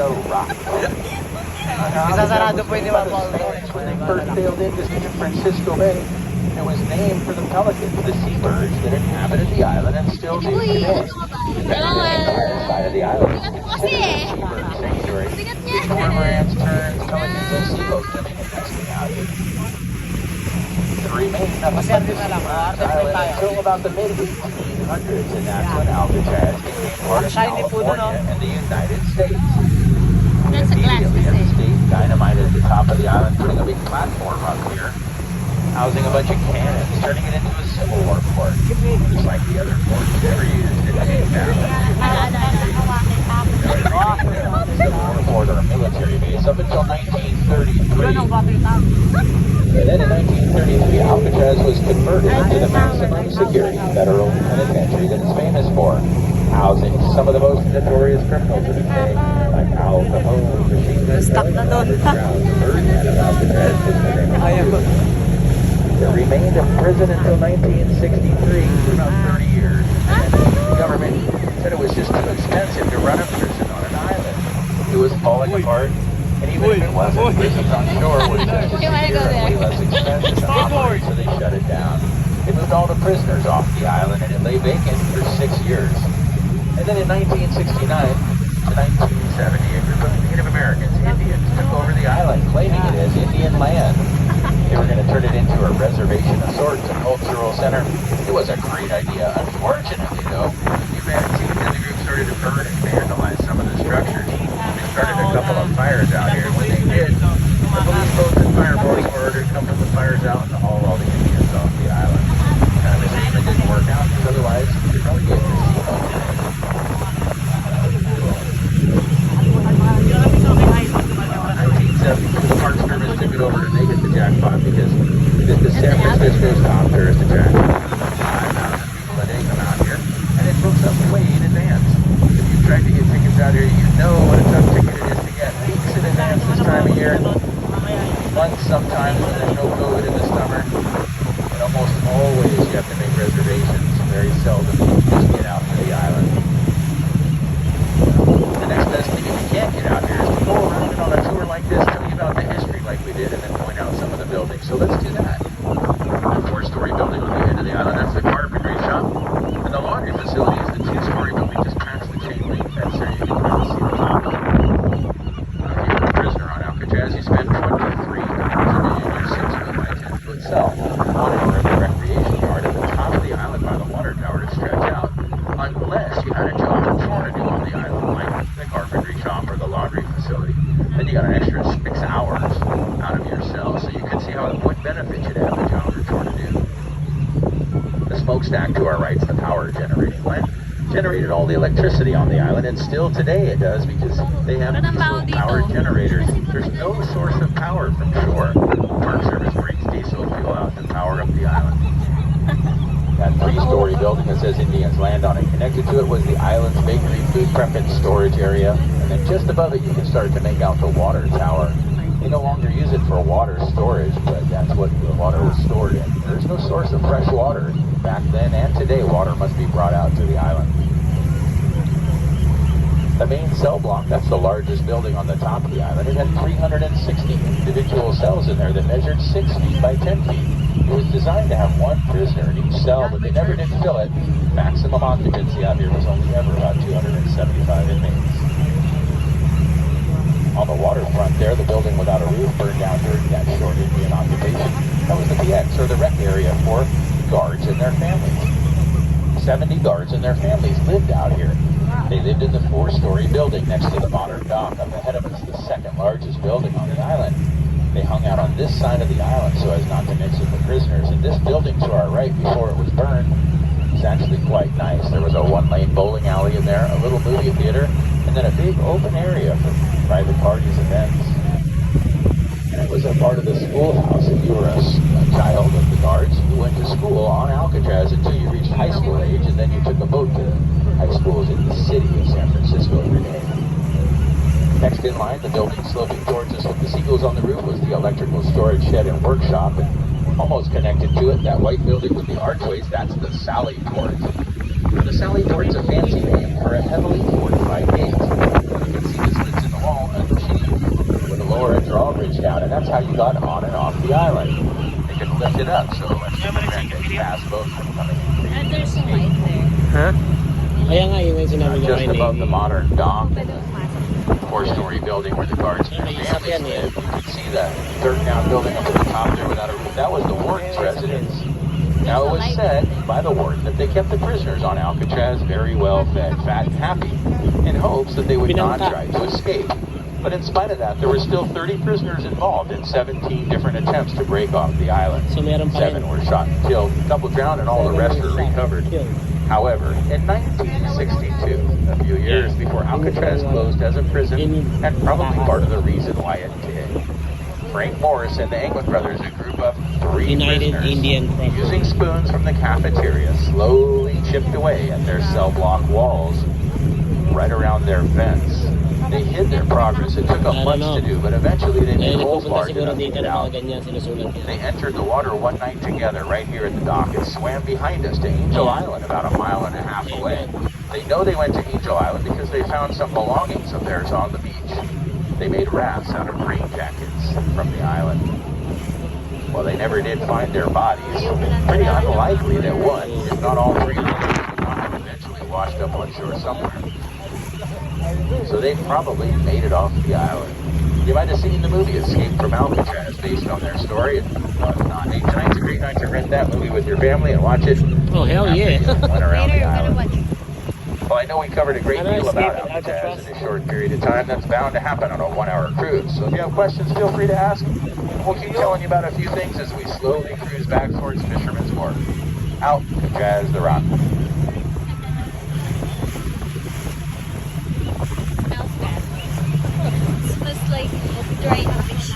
Yellow Rock. Isasarado po yung Paul. When they first sailed into San Francisco Bay, it was named for the pelicans, the seabirds that inhabited the island and still do today. The entire side of the island is considered a seabird sanctuary. Cormorants, terns, pelicans, and seagulls living and nesting out here. To remain up on this island until about the mid-1800s, and that's when Alcatraz became part of California and the United States. Immediately at the state dynamited the top of the island, putting a big platform up here, housing a bunch of cannons, turning it into a Civil War port, just like the other ports ever used in any battle. Port or a military base up until 1933. And then in 1933, Alcatraz was converted into the maximum security federal penitentiary that it's famous for, housing some of the most notorious criminals of the day, like Al Capone, machine gun It remained in prison until 1963 for about 30 years. And the government said it was just too expensive to run a prison on an island. It was falling apart. And even if it wasn't, prisons on shore would just as secure and way less expensive to operate, so they shut it down. They moved all the prisoners off the island, and it lay vacant for 6 years. And then in 1969 to 1970, a group of Native Americans, Indians, took over the island, claiming it as Indian land. They were going to turn it into a reservation of sorts, a cultural center. It was a great idea. Unfortunately, though, humanity and the group started to burn and vandalize some of the structures. They started a couple of fires out here. When they did, the police boats and fire boats were ordered to come put the fires out and haul all the Indians off the island. Kind of a shame it didn't work out, because otherwise, you could probably get to see them. The Park Service took it over and they hit the jackpot because the San Francisco's top tourist attraction. 5,000 people a day come out here, and it books up way in advance. If you tried to get tickets out here, you know what a tough ticket it is to get. Weeks in advance this time of year, months sometimes when there's no COVID in the summer, and almost always you have to make reservations. Very seldom you just get out to the island. The next best thing if you can't get out here is to go around and on a tour like this, tell you about the history like we did, and then point out some of the buildings. So let's do that. A 4-story building on the end of the island, that's the carpentry shop. And the laundry facility is the 2-story building just past the chain link fence there. You can kind of see the top of it. If you're a prisoner on Alcatraz, you spend $23 a day in your 6-foot by 10-foot cell. 1 hour in the recreation yard at the top of the island by the water tower to stretch out. Unless you had a job on shore to do on the island, like the carpentry shop or the laundry facility. Then you got an extra 6 hours out of your cell, so you can see what benefit you'd have a job on shore to do. The smokestack to our right is the power generating plant. Generated all the electricity on the island, and still today it does, because they have diesel power generators. There's no source of power from shore. The Park Service brings diesel fuel out to power up the island. That 3-story building that says Indians land on it, connected to it was the island's bakery, food prep, and storage area. And then just above it, you can start to make out the water tower. They no longer use it for water storage, but that's what the water was stored in. There's no source of fresh water. Back then and today, water must be brought out to the island. The main cell block, that's the largest building on the top of the island. It had 360 individual cells in there that measured 6 feet by 10 feet. It was designed to have 1 prisoner in each cell, but they never did fill it. Maximum occupancy out here was only ever about 275 inmates. On the waterfront there, the building without a roof burned down during that short Indian occupation. That was the PX, or the rec area for guards and their families. 70 guards and their families lived out here. They lived in the 4-story building next to the modern dock. Up ahead of us, the 2nd largest building on the island. They hung out on this side of the island so as not to mix with the prisoners. And this building to our right, before it was burned, was actually quite nice. There was a 1-lane bowling alley in there, a little movie theater, and then a big open area for private parties, events. And it was a part of the schoolhouse. If you were a child of the guards, you went to school on Alcatraz until you reached high school age, and then you took a boat to high schools in the city of San Francisco every day. Next in line, the building sloping towards us with the seagulls on the roof, was the electrical storage shed and workshop. And almost connected to it, that white building with the archways, that's the Sally Port. The Sally Port's a fancy name for a heavily fortified gate. You can see the slits in the wall that's how you got on and off the island. They could lift it up, so let's prevent a fast boat from coming in. And there's a light there. Ha? Kaya nga yung sinabi niya Just kayo above the modern dock, Pwede pumasok. four-story building where the guards and their families live. You can see that dirt-down building up at the top there without a roof. That was the warden's residence. Now, it was said by the warden that they kept the prisoners on Alcatraz very well fed, fat, and happy, in hopes that they would not try to escape. But in spite of that, there were still 30 prisoners involved in 17 different attempts to break off the island. So meron pa rin. 7 were shot and killed, a couple drowned, and all the rest were recovered. However, in 1962, a few years before Alcatraz closed as a prison, and probably part of the reason why it did, Frank Morris and the England brothers, a group of 3 United prisoners, Indian Front. using spoons from the cafeteria, slowly chipped away at their cell block walls right around their vents. They hid their progress. It took up much to do, but eventually they made holes large enough to get out. They entered the water one night together right here at the dock and swam behind us to Angel Island, about a mile and a half away. They know they went to Angel Island because they found some belongings of theirs on the beach. They made rafts out of rain jackets from the island. Well, they never did find their bodies. Pretty unlikely that one, if not all 3 of them, would not have eventually washed up on shore somewhere. So they probably made it off the island. You might have seen the movie Escape from Alcatraz based on their story. Hey, tonight's a great night to rent that movie with your family and watch it. Oh, hell yeah. Went around the Later, we're gonna island. watch. Well, I know we covered a great deal about Escape from Alcatraz Alcatraz. in a short period of time. That's bound to happen on a 1-hour cruise. So if you have questions, feel free to ask. We'll keep telling you about a few things as we slowly cruise back towards Fisherman's Wharf. Alcatraz the Rock. Smells bad. Smells like dried fish.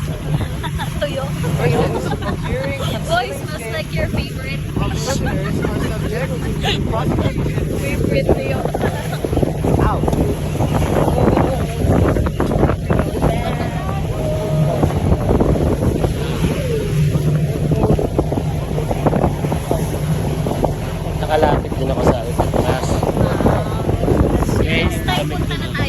Toyo. Boy, smells like your favorite fish. Favorite toyo. Nakalapit din ako sa Alcatraz. Okay, Next time punta na tayo